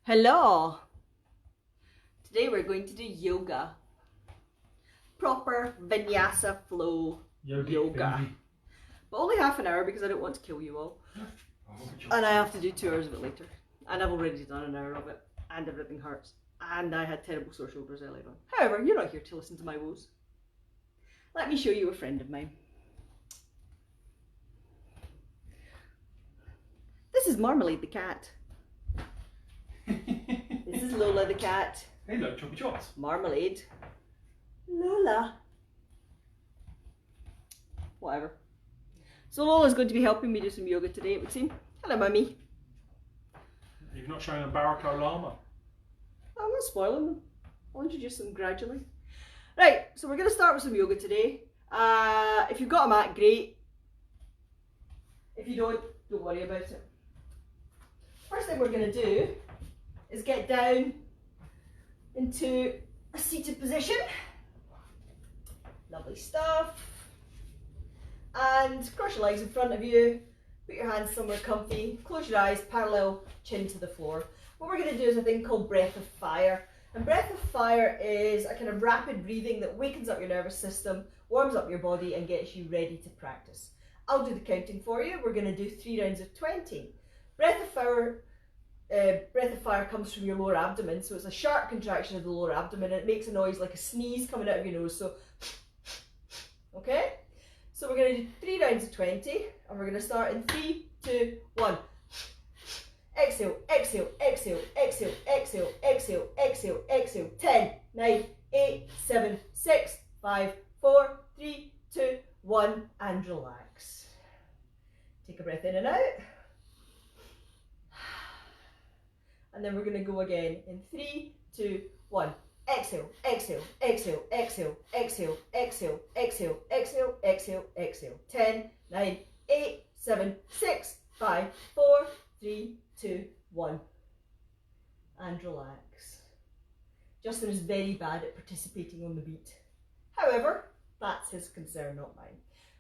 Hello! Today we're going to do yoga. Proper Vinyasa flow yoga. But only half an hour because I don't want to kill you all. And I have to do 2 hours of it later. And I've already done an hour of it. And everything hurts. And I had terrible sore shoulders earlier on. However, you're not here to listen to my woes. Let me show you a friend of mine. This is Marmalade the cat. This is Lola the cat. Hey look, choppy chops. Marmalade. Lola. Whatever. So Lola's going to be helping me do some yoga today, it would seem. Hello, Mummy. You've not shown a Barako Llama. I'm not spoiling them. I'll introduce them gradually. Right, so we're going to start with some yoga today. If you've got a mat, great. If you don't worry about it. First thing we're going to do is get down into a seated position. Lovely stuff. And cross your legs in front of you. Put your hands somewhere comfy. Close your eyes, parallel chin to the floor. What we're going to do is a thing called breath of fire. And breath of fire is a kind of rapid breathing that wakens up your nervous system, warms up your body and gets you ready to practice. I'll do the counting for you. We're going to do 3 rounds of 20. Breath of fire comes from your lower abdomen, so it's a sharp contraction of the lower abdomen and it makes a noise like a sneeze coming out of your nose. So, okay? So we're going to do 3 rounds of 20 and we're going to start in 3, 2, 1. Exhale, exhale, exhale, exhale, exhale, exhale, exhale, exhale. 10, 9, 8, 7, 6, 5, 4, 3, 2, 1 and relax. Take a breath in and out. And then we're going to go again in 3, 2, 1. Exhale, exhale, exhale, exhale, exhale, exhale, exhale, exhale, exhale, exhale. 10, 9, 8, 7, 6, 5, 4, 3, 2, 1. And relax. Justin is very bad at participating on the beat. However, that's his concern, not mine.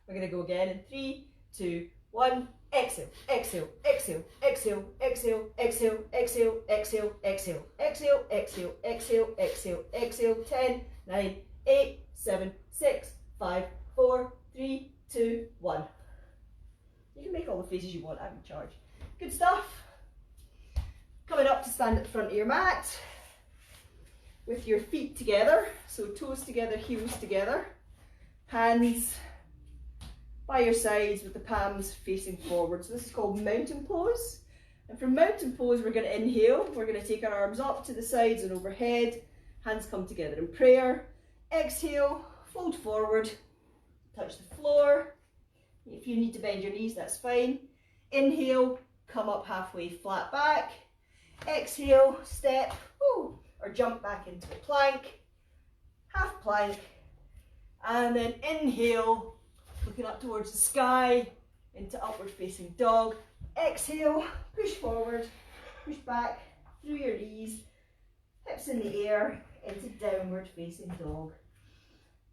We're going to go again in 3, 2, 1. Exhale, exhale, exhale, exhale, exhale, exhale, exhale, exhale, exhale, exhale, exhale, exhale, exhale, exhale. 10, 9, 8, 7, 6, 5, 4, 3, 2, 1. You can make all the faces you want, I'm in charge. Good stuff. Coming up to stand at the front of your mat with your feet together, so toes together, heels together, hands by your sides with the palms facing forward. So this is called mountain pose. And from mountain pose, we're going to inhale. We're going to take our arms up to the sides and overhead. Hands come together in prayer. Exhale, fold forward, touch the floor. If you need to bend your knees, that's fine. Inhale, come up halfway, flat back. Exhale, step, or jump back into a plank, half plank. And then inhale, looking up towards the sky, into upward facing dog. Exhale, push forward, push back through your knees, hips in the air, into downward facing dog.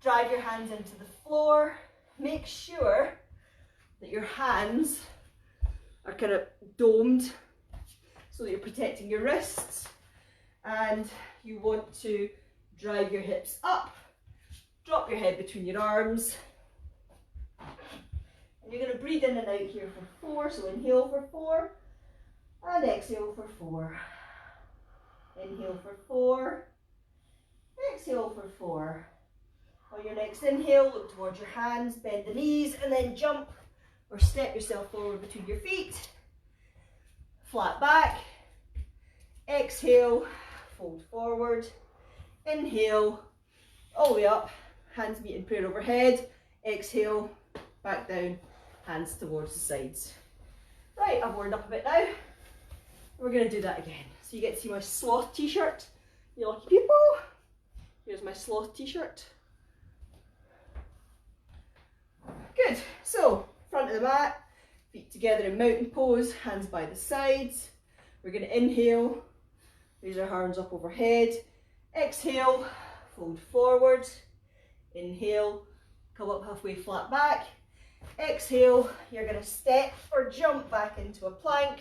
Drive your hands into the floor. Make sure that your hands are kind of domed so that you're protecting your wrists, and you want to drive your hips up, drop your head between your arms. And you're going to breathe in and out here for 4, so inhale for 4 and exhale for 4. Inhale for 4, exhale for 4. On your next inhale, look towards your hands, bend the knees and then jump or step yourself forward between your feet. Flat back. Exhale, fold forward. Inhale, all the way up, hands meet in prayer overhead. Exhale, back down, hands towards the sides. Right, I've warmed up a bit now. We're going to do that again. So you get to see my sloth t-shirt, you lucky people. Here's my sloth t-shirt. Good, so front of the mat, feet together in mountain pose, hands by the sides. We're going to inhale, raise our arms up overhead. Exhale, fold forward. Inhale, come up halfway, flat back. Exhale, you're going to step or jump back into a plank.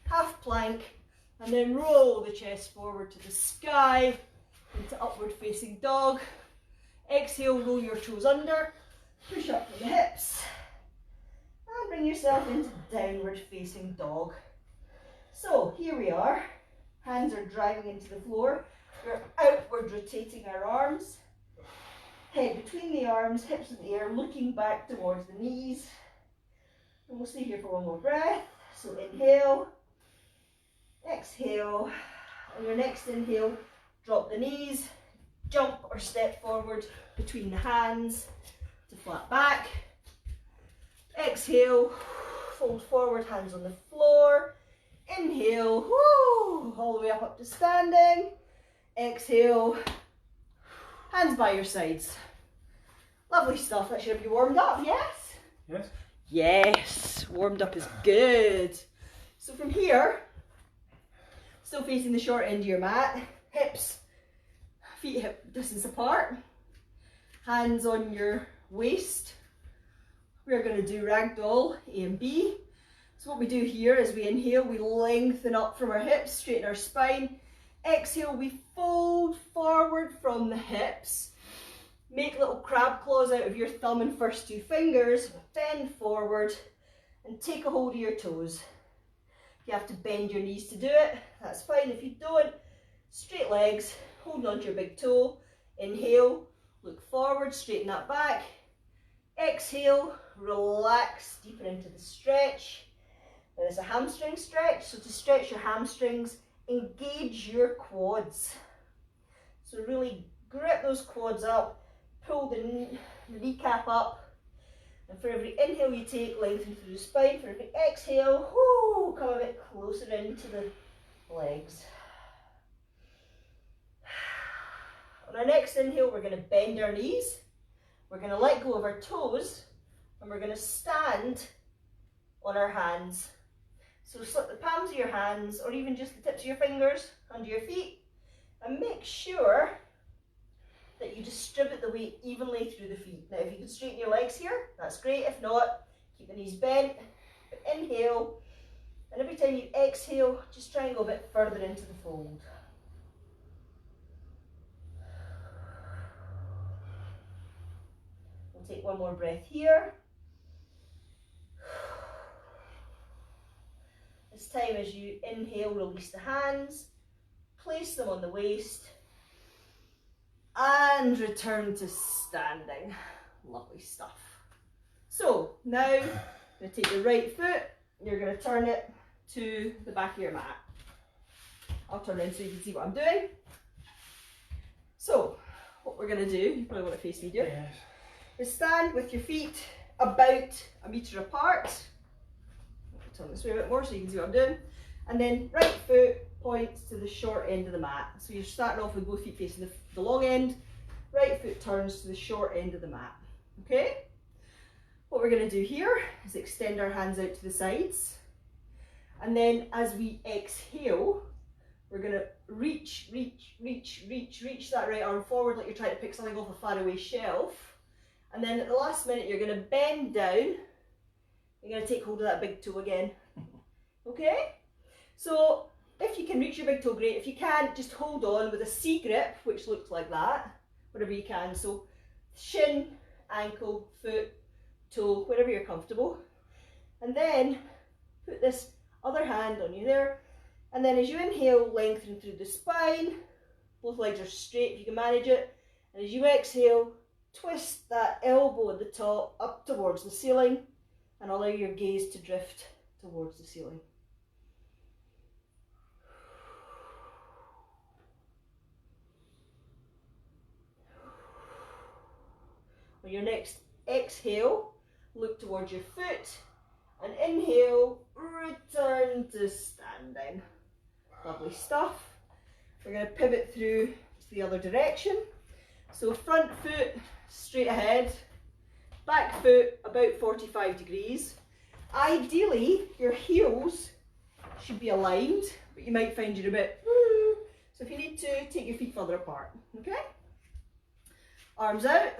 half plank, and then roll the chest forward to the sky, into upward facing dog. Exhale, roll your toes under, push up from the hips, and bring yourself into downward facing dog. So here we are, hands are driving into the floor, we're outward rotating our arms, head between the arms, hips in the air, looking back towards the knees. And we'll stay here for one more breath. So inhale, exhale, on your next inhale, drop the knees, jump or step forward between the hands to flat back. Exhale, fold forward, hands on the floor. Inhale, whoo, all the way up to standing. Exhale, hands by your sides. Lovely stuff. That should have you warmed up, yes? Yes. Yes, warmed up is good. So from here, still facing the short end of your mat, hips, feet hip distance apart, hands on your waist. We're going to do ragdoll A and B. So what we do here is we inhale, we lengthen up from our hips, straighten our spine. Exhale, we fold forward from the hips. Make little crab claws out of your thumb and first two fingers. Bend forward and take a hold of your toes. If you have to bend your knees to do it, that's fine. If you don't, straight legs, holding onto your big toe. Inhale, look forward, straighten that back. Exhale, relax deeper into the stretch. Now it's a hamstring stretch, so to stretch your hamstrings, engage your quads. So really grip those quads up, pull the kneecap up, and for every inhale you take, lengthen through the spine. For every exhale, whoo, come a bit closer into the legs. On our next inhale, we're going to bend our knees, we're going to let go of our toes, and we're going to stand on our hands. So slip the palms of your hands, or even just the tips of your fingers, under your feet, and make sure that you distribute the weight evenly through the feet. Now if you can straighten your legs here, that's great. If not, keep the knees bent. Inhale, and every time you exhale, just try and go a bit further into the fold. We'll take one more breath here. This time as you inhale, release the hands, place them on the waist, and return to standing. Lovely stuff. So now you're going to take your right foot, you're going to turn it to the back of your mat. I'll turn in so you can see what I'm doing. So what we're going to do, you probably want to face me here, Yes. is stand with your feet about a metre apart. Turn this way a bit more so you can see what I'm doing. And then right foot points to the short end of the mat. So you're starting off with both feet facing the long end. Right foot turns to the short end of the mat. Okay? What we're going to do here is extend our hands out to the sides. And then as we exhale, we're going to reach that right arm forward like you're trying to pick something off a faraway shelf. And then at the last minute, you're going to bend down. You're going to take hold of that big toe again. Okay? So if you can reach your big toe, great. If you can't, just hold on with a C grip, which looks like that, whatever you can. So shin, ankle, foot, toe, wherever you're comfortable. And then put this other hand on you there. And then as you inhale, lengthen through the spine. Both legs are straight if you can manage it. And as you exhale, twist that elbow at the top up towards the ceiling. And allow your gaze to drift towards the ceiling. On your next exhale, look towards your foot, and inhale, return to standing. Lovely stuff. We're going to pivot through to the other direction. So front foot straight ahead, back foot about 45 degrees. Ideally, your heels should be aligned, but you might find you're a bit, so if you need to, take your feet further apart, okay? Arms out.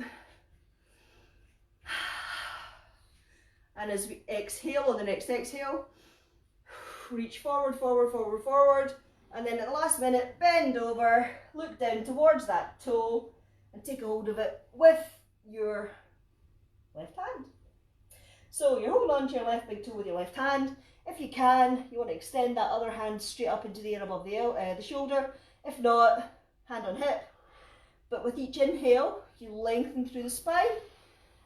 And as we exhale on the next exhale, reach forward, forward, forward, forward. And then at the last minute, bend over, look down towards that toe and take a hold of it with your left hand. So you're holding on to your left big toe with your left hand. If you can, you want to extend that other hand straight up into the air above the shoulder. If not, hand on hip. But with each inhale, you lengthen through the spine.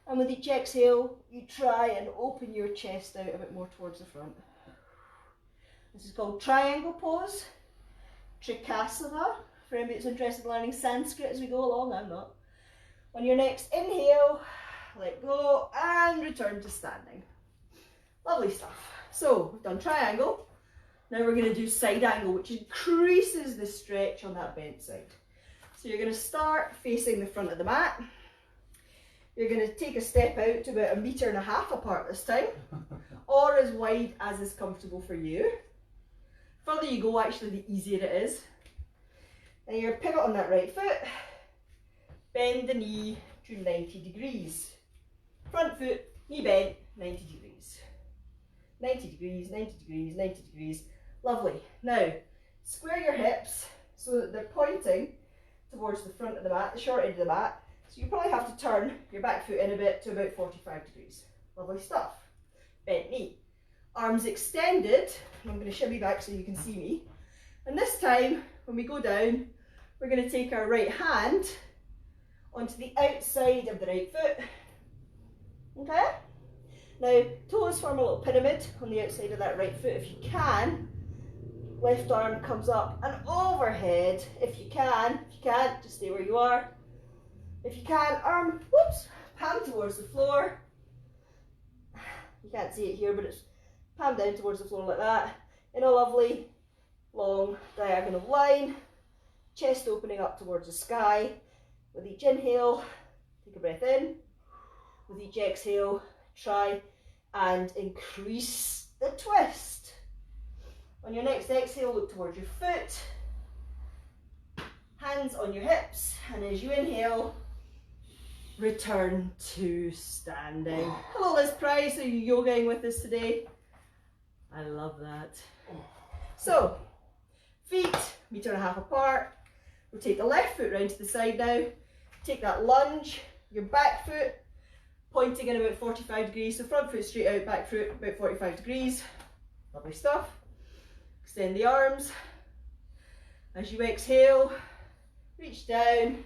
And with each exhale, you try and open your chest out a bit more towards the front. This is called triangle pose. Trikasana, for anybody that's interested in learning Sanskrit as we go along, I'm not. On your next inhale, let go and return to standing. Lovely stuff. So we've done triangle. Now we're going to do side angle, which increases the stretch on that bent side. So you're going to start facing the front of the mat. You're going to take a step out to about 1.5 meters apart this time, or as wide as is comfortable for you. The further you go, actually, the easier it is. And you're pivot on that right foot, bend the knee to 90 degrees. Front foot, knee bent, 90 degrees. 90 degrees, 90 degrees, 90 degrees. Lovely. Now, square your hips so that they're pointing towards the front of the mat, the short end of the mat. So you probably have to turn your back foot in a bit to about 45 degrees. Lovely stuff. Bent knee. Arms extended. I'm going to shimmy back so you can see me. And this time, when we go down, we're going to take our right hand onto the outside of the right foot. Okay? Now, toes form a little pyramid on the outside of that right foot if you can. Left arm comes up and overhead if you can. If you can't, just stay where you are. If you can, arm, whoops, palm towards the floor. You can't see it here, but it's palm down towards the floor like that. In a lovely, long, diagonal line. Chest opening up towards the sky. With each inhale, take a breath in. With each exhale, try and increase the twist. On your next exhale, look towards your foot. Hands on your hips. And as you inhale, return to standing. Hello Liz Price, are you yogaing with us today? I love that. So, feet 1.5 meters apart. We'll take the left foot round to the side now. Take that lunge, your back foot pointing in about 45 degrees. So front foot straight out, back foot about 45 degrees. Lovely stuff. Extend the arms. As you exhale, reach down,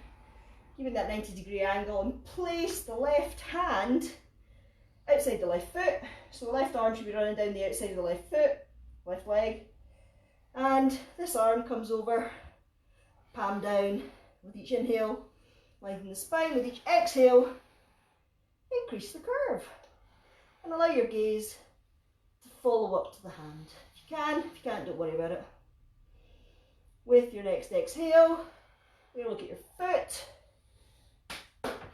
keeping that 90-degree angle, and place the left hand outside the left foot. So the left arm should be running down the outside of the left foot, left leg. And this arm comes over, palm down. With each inhale, lengthen the spine. With each exhale, increase the curve. And allow your gaze to follow up to the hand. If you can, if you can't, don't worry about it. With your next exhale, you're going to look at your foot,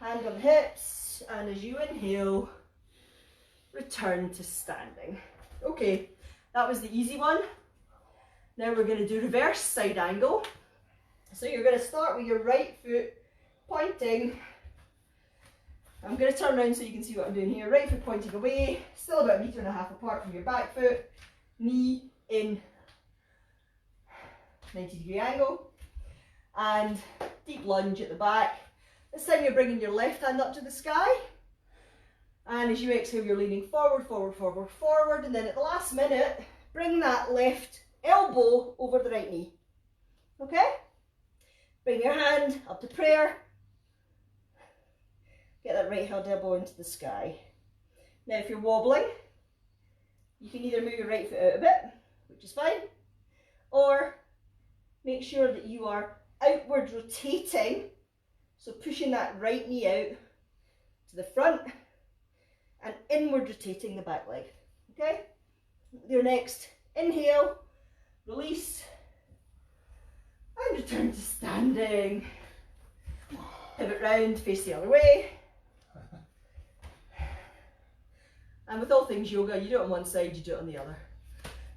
hand on the hips, and as you inhale, return to standing. Okay, that was the easy one. Now we're going to do reverse side angle. So you're going to start with your right foot pointing. I'm going to turn around so you can see what I'm doing here. Right foot pointing away, still about 1.5 meters apart from your back foot. Knee in 90-degree angle. And deep lunge at the back. This time you're bringing your left hand up to the sky. And as you exhale, you're leaning forward, forward, forward, forward. And then at the last minute, bring that left elbow over the right knee. Okay? Bring your hand up to prayer. Get that right hand elbow into the sky. Now if you're wobbling, you can either move your right foot out a bit, which is fine, or make sure that you are outward rotating, so pushing that right knee out to the front and inward rotating the back leg. Okay? Your next inhale, release, and return to standing. Pivot round, face the other way. And with all things yoga, you do it on one side, you do it on the other.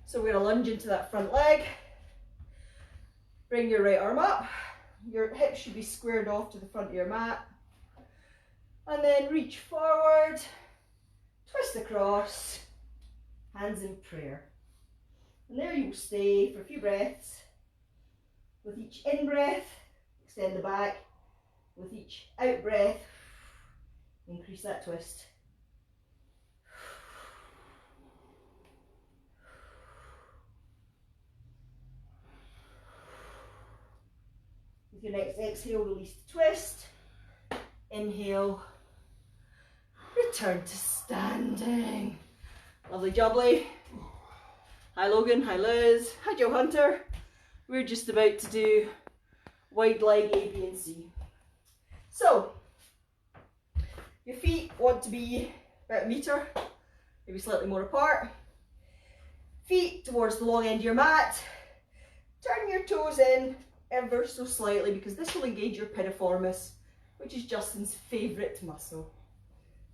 So we're going to lunge into that front leg. Bring your right arm up. Your hips should be squared off to the front of your mat. And then reach forward, twist across, hands in prayer. And there you will stay for a few breaths. With each in-breath, extend the back. With each out-breath, increase that twist. With your next exhale, release the twist. Inhale. Return to standing. Lovely jubbly. Hi Logan, hi Liz, hi Joe Hunter. We're just about to do wide leg A, B and C. So, your feet want to be about a metre, maybe slightly more apart. Feet towards the long end of your mat. Turn your toes in ever so slightly because this will engage your piriformis, which is Justin's favourite muscle.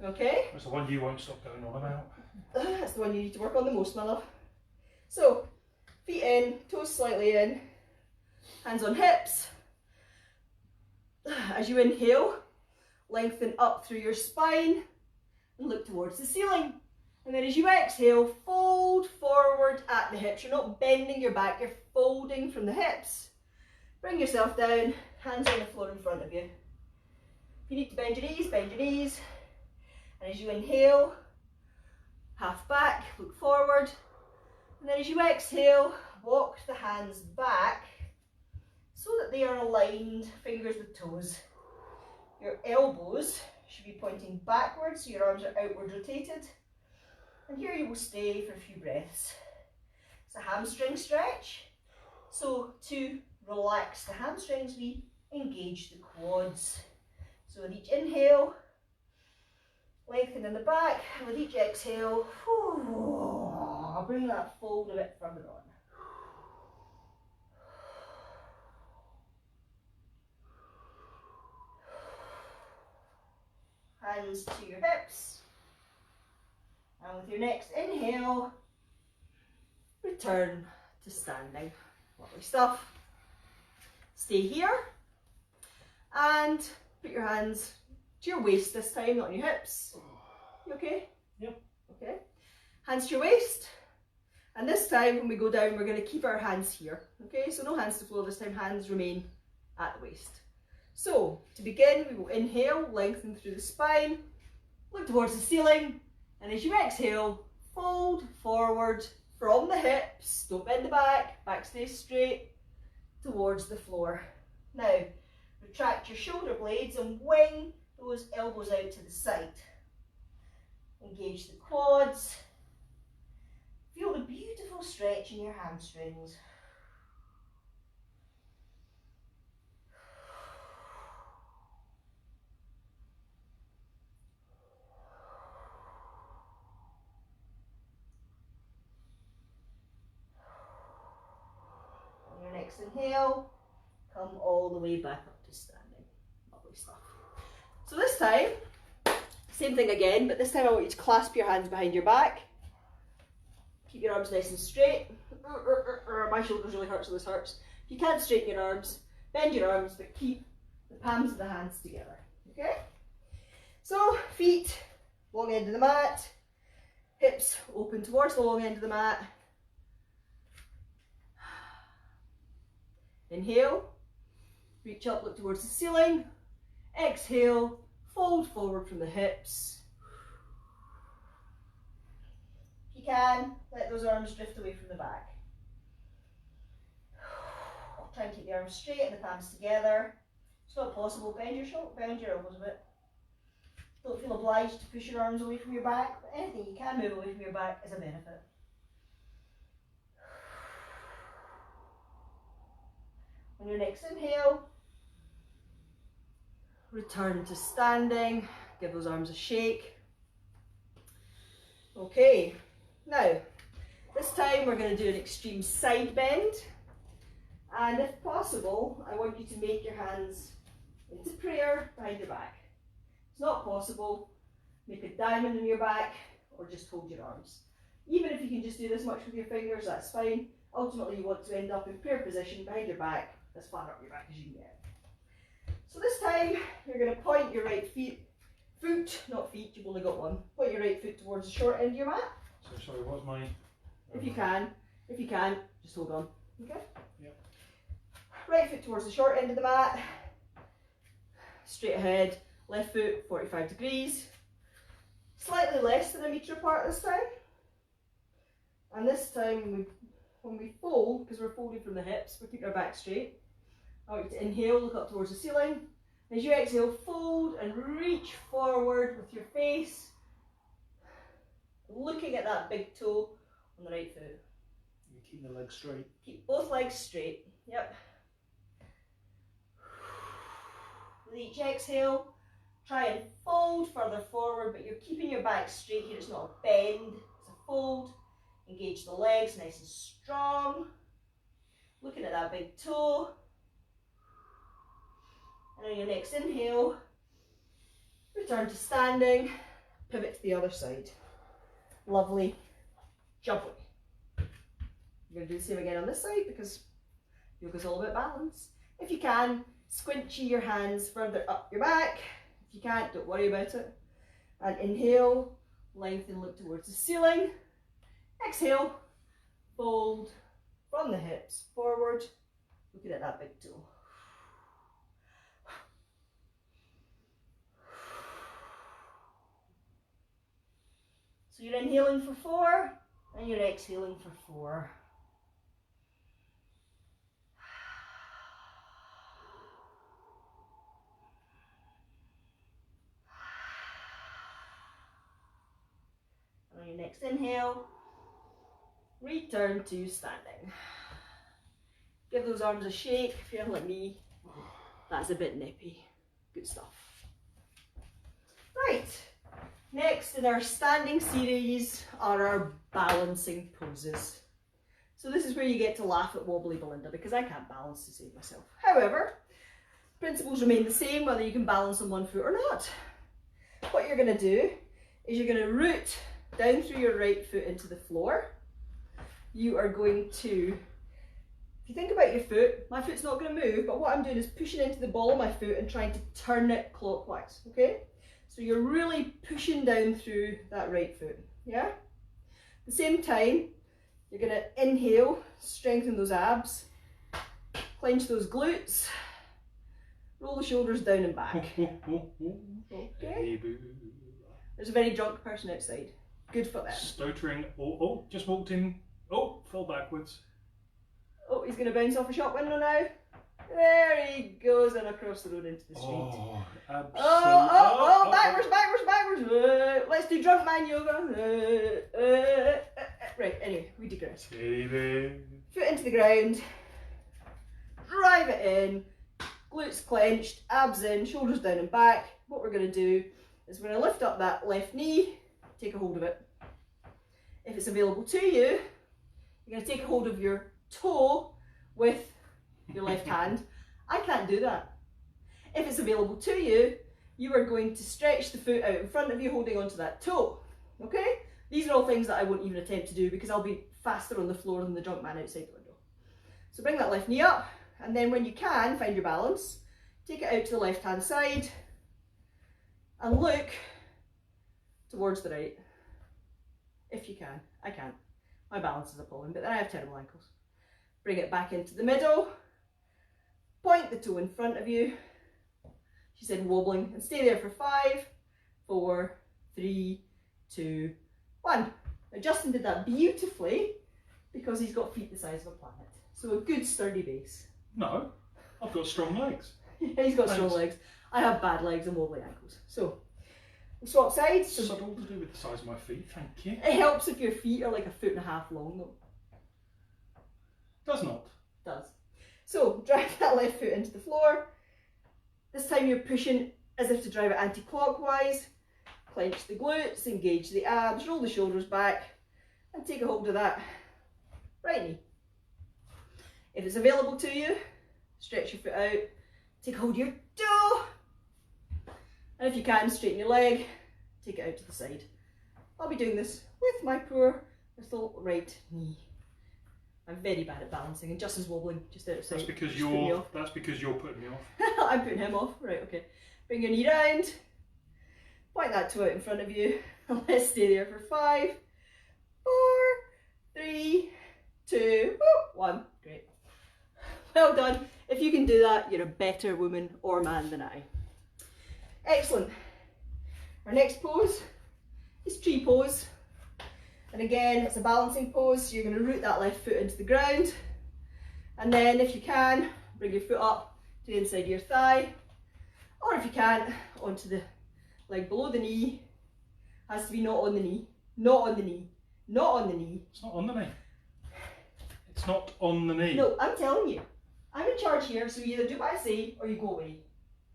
Okay? That's the one you won't stop going on about. That's the one you need to work on the most, my love. So, feet in, toes slightly in, hands on hips. As you inhale, lengthen up through your spine and look towards the ceiling. And then as you exhale, fold forward at the hips. You're not bending your back, you're folding from the hips. Bring yourself down, hands on the floor in front of you. If you need to bend your knees, bend your knees. And as you inhale, half back, look forward. And then as you exhale, walk the hands back so that they are aligned, fingers with toes. Your elbows should be pointing backwards, so your arms are outward rotated. And here you will stay for a few breaths. It's a hamstring stretch. So to relax the hamstrings, we engage the quads. So with each inhale, lengthen in the back, and with each exhale, I'll bring that fold a bit further on. Hands to your hips. And with your next inhale, return to standing. Lovely stuff. Stay here and put your hands to your waist this time, not on your hips. You okay? Yep. Okay. Hands to your waist. And this time when we go down, we're going to keep our hands here. Okay, so no hands to floor this time, hands remain at the waist. So to begin, we will inhale, lengthen through the spine, look towards the ceiling, and as you exhale, fold forward from the hips, don't bend the back, back stays straight, towards the floor. Now, retract your shoulder blades and wing those elbows out to the side. Engage the quads. Feel the beautiful stretch in your hamstrings. On your next inhale, come all the way back up to standing. Lovely stuff. So this time, same thing again, but this time I want you to clasp your hands behind your back. Keep your arms nice and straight. My shoulders really hurt, so this hurts. If you can't straighten your arms, bend your arms, but keep the palms of the hands together. Okay? So, feet, long end of the mat. Hips open towards the long end of the mat. Inhale. Reach up, look towards the ceiling. Exhale, fold forward from the hips. If you can, let those arms drift away from the back. Try and keep the arms straight and the palms together. It's not possible, bend your elbows a bit. Don't feel obliged to push your arms away from your back, but anything you can move away from your back is a benefit. On your next inhale, return to standing, give those arms a shake. Okay, now this time we're going to do an extreme side bend, and if possible I want you to make your hands into prayer behind your back. If it's not possible, make a diamond in your back or just hold your arms. Even if you can just do this much with your fingers, that's fine. Ultimately you want to end up in prayer position behind your back, as far up your back as you can get. So this time you're going to point your right foot, not feet, you've only got one. Point your right foot towards the short end of your mat. So sorry, what's my... If you can. If you can, just hold on. Okay? Yep. Right foot towards the short end of the mat. Straight ahead. Left foot 45 degrees. Slightly less than a metre apart this time. And this time, when we fold, because we're folding from the hips, we're keeping our back straight. I want you to inhale, look up towards the ceiling. As you exhale, fold and reach forward with your face, looking at that big toe on the right foot. You keep the legs straight. Keep both legs straight. Yep. With each exhale, try and fold further forward, but you're keeping your back straight here. It's not a bend, it's a fold. Engage the legs nice and strong. Looking at that big toe. And on your next inhale, return to standing, pivot to the other side. Lovely. Jump away. You're going to do the same again on this side because yoga's all about balance. If you can, squinchy your hands further up your back. If you can't, don't worry about it. And inhale, lengthen, look towards the ceiling. Exhale, fold from the hips forward, looking at that big toe. So you're inhaling for 4 and you're exhaling for 4. And on your next inhale, return to standing. Give those arms a shake if you're like me. That's a bit nippy. Good stuff. Right. Next in our standing series are our balancing poses. So this is where you get to laugh at wobbly Belinda because I can't balance to save myself. However, principles remain the same whether you can balance on one foot or not. What you're going to do is you're going to root down through your right foot into the floor. You are going to, if you think about your foot, my foot's not going to move, but what I'm doing is pushing into the ball of my foot and trying to turn it clockwise, okay? So you're really pushing down through that right foot, yeah? At the same time, you're going to inhale, strengthen those abs, clench those glutes, roll the shoulders down and back. Okay? There's a very drunk person outside. Good for them. Stuttering. Oh, just walked in. Oh, fell backwards. Oh, he's going to bounce off a shop window now. There he goes and across the road into the street. Oh, absolutely. Backwards. Let's do drunk man yoga. Right, anyway, we digress. Foot into the ground. Drive it in. Glutes clenched, abs in, shoulders down and back. What we're going to do is we're going to lift up that left knee, take a hold of it. If it's available to you, you're going to take a hold of your toe with your left hand. I can't do that. If it's available to you, you are going to stretch the foot out in front of you holding onto that toe. Okay? These are all things that I won't even attempt to do because I'll be faster on the floor than the drunk man outside the window. So bring that left knee up, and then when you can, find your balance. Take it out to the left hand side and look towards the right. If you can. I can't. My balance is appalling, but then I have terrible ankles. Bring it back into the middle. Point the toe in front of you. She said wobbling, and stay there for 5, 4, 3, 2, 1. Now Justin did that beautifully because he's got feet the size of a planet. So a good sturdy base. No, I've got strong legs. He's got strong legs. I have bad legs and wobbly ankles. So we swap sides. It's all to do with the size of my feet, thank you. It helps if your feet are like 1.5 feet long though. Does not. Does. So drive that left foot into the floor. This time you're pushing as if to drive it anti-clockwise. Clench the glutes, engage the abs, roll the shoulders back and take a hold of that right knee. If it's available to you, stretch your foot out, take hold of your toe, and if you can, straighten your leg, take it out to the side. I'll be doing this with my poor little right knee. I'm very bad at balancing, and Justin's wobbling just out of sight. That's because you're putting me off. I'm putting him off. Right, okay. Bring your knee round, point that toe out in front of you, and let's stay there for 5, 4, 3, 2, 1. Great. Well done. If you can do that, you're a better woman or man than I. Excellent. Our next pose is tree pose. And again, it's a balancing pose, so you're going to root that left foot into the ground. And then, if you can, bring your foot up to the inside of your thigh. Or if you can't, onto the leg below the knee. Has to be not on the knee, not on the knee, not on the knee. It's not on the knee. It's not on the knee. No, I'm telling you. I'm in charge here, so you either do what I say or you go away.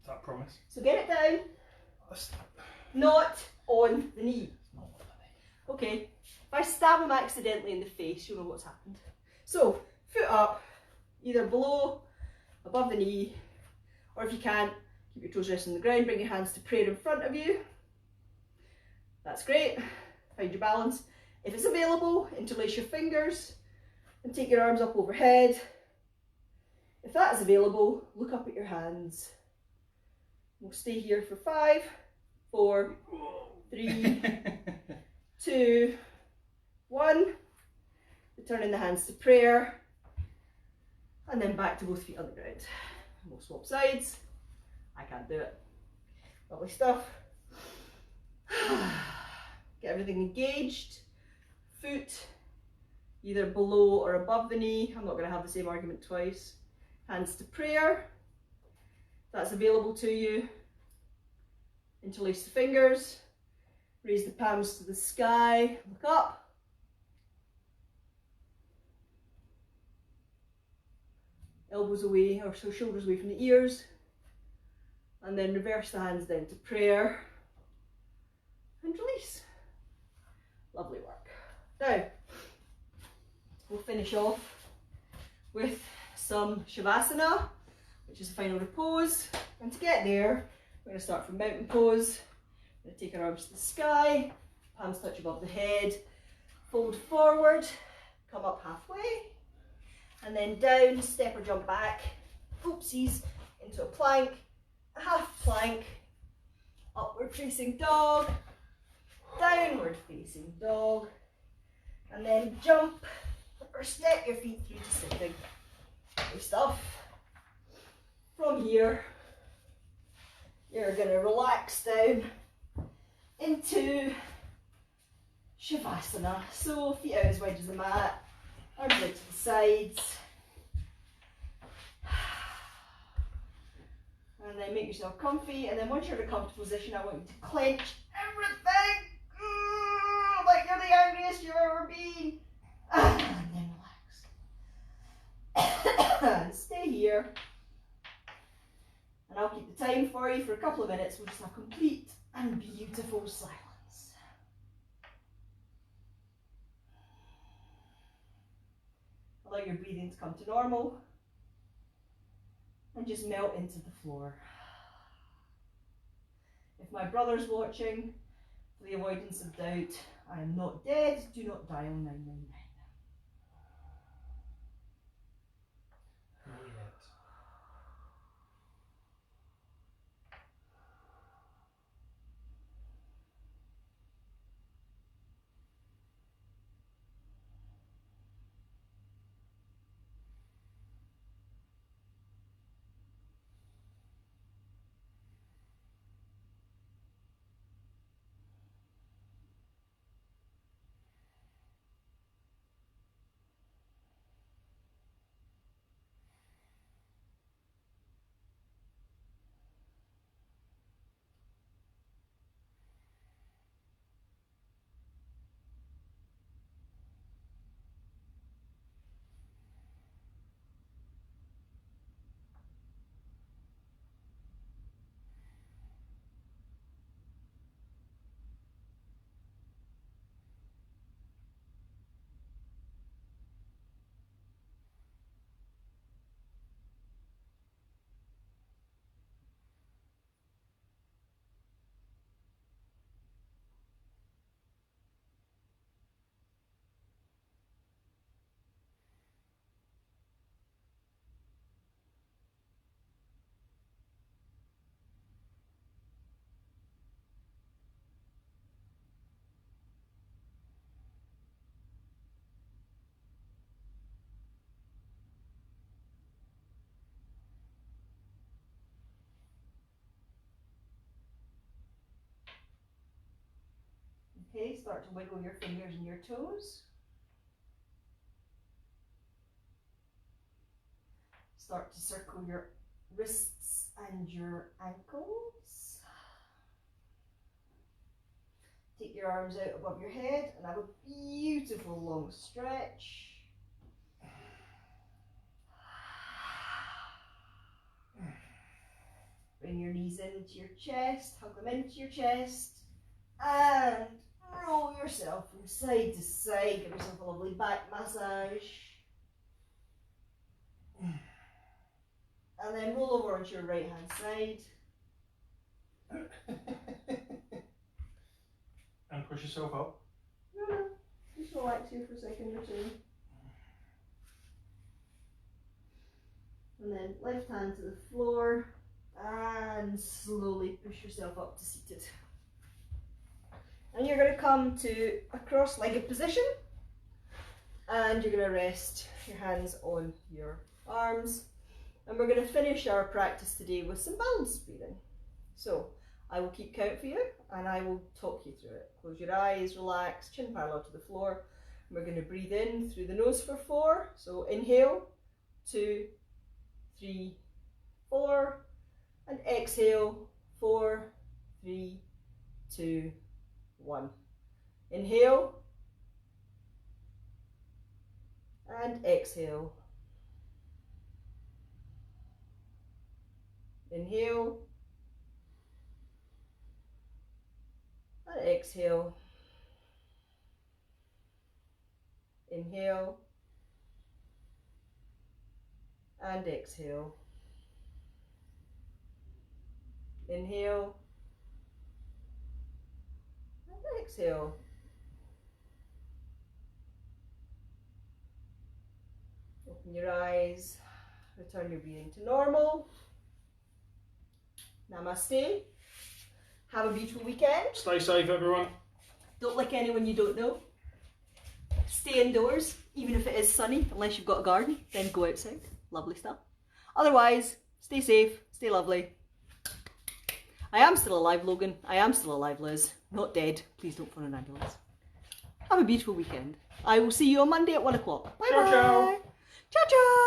Is that a promise? So get it down. That's Not on the knee. not on the knee. Okay. If I stab him accidentally in the face, you'll know what's happened. So, foot up, either below, above the knee, or if you can't, keep your toes resting on the ground, bring your hands to prayer in front of you. That's great. Find your balance. If it's available, interlace your fingers and take your arms up overhead. If that is available, look up at your hands. We'll stay here for 5, 4, 3, 2, 1. Returning the hands to prayer. And then back to both feet on the ground. We'll swap sides. I can't do it. Lovely stuff. Get everything engaged. Foot either below or above the knee. I'm not going to have the same argument twice. Hands to prayer. That's available to you. Interlace the fingers. Raise the palms to the sky. Look up. Elbows away, or so shoulders away from the ears. And then reverse the hands down to prayer. And release. Lovely work. Now, we'll finish off with some Shavasana, which is the final repose. And to get there, we're going to start from mountain pose. We're going to take our arms to the sky, palms touch above the head, fold forward, come up halfway, and then down, step or jump back, oopsies, into a plank, a half plank, upward facing dog, downward facing dog, and then jump or step your feet through to sitting. Good stuff. From here, you're going to relax down into Shavasana. So feet out as wide as the mat, arms out to the sides. And then make yourself comfy, and then once you're in a comfortable position, I want you to clench everything like you're the angriest you've ever been. And then relax. And stay here. And I'll keep the time for you for a couple of minutes. We'll just have complete and beautiful silence. Allow your breathing to come to normal. And just melt into the floor. If my brother's watching, for the avoidance of doubt, I am not dead. Do not dial 999. Not yet. Okay, start to wiggle your fingers and your toes. Start to circle your wrists and your ankles. Take your arms out above your head and have a beautiful long stretch. Bring your knees into your chest, hug them into your chest, and roll yourself from side to side. Give yourself a lovely back massage. And then roll over onto your right hand side. And push yourself up. No, just relax here for a second or two. And then left hand to the floor and slowly push yourself up to seated. And you're going to come to a cross-legged position and you're going to rest your hands on your arms. And we're going to finish our practice today with some balance breathing. So I will keep count for you and I will talk you through it. Close your eyes, relax, chin parallel to the floor. And we're going to breathe in through the nose for 4. So inhale, 2, 3, 4. And exhale, 4, 3, 2, 1. Inhale. And exhale. Inhale. And exhale. Inhale. And exhale. Inhale. And exhale. Open your eyes. Return your breathing to normal. Namaste. Have a beautiful weekend. Stay safe, everyone. Don't lick anyone you don't know. Stay indoors, even if it is sunny, unless you've got a garden, then go outside. Lovely stuff. Otherwise, stay safe, stay lovely. I am still alive, Logan. I am still alive, Liz. Not dead. Please don't phone an ambulance. Have a beautiful weekend. I will see you on Monday at 1 o'clock. Bye bye. Ciao, ciao. Ciao, ciao.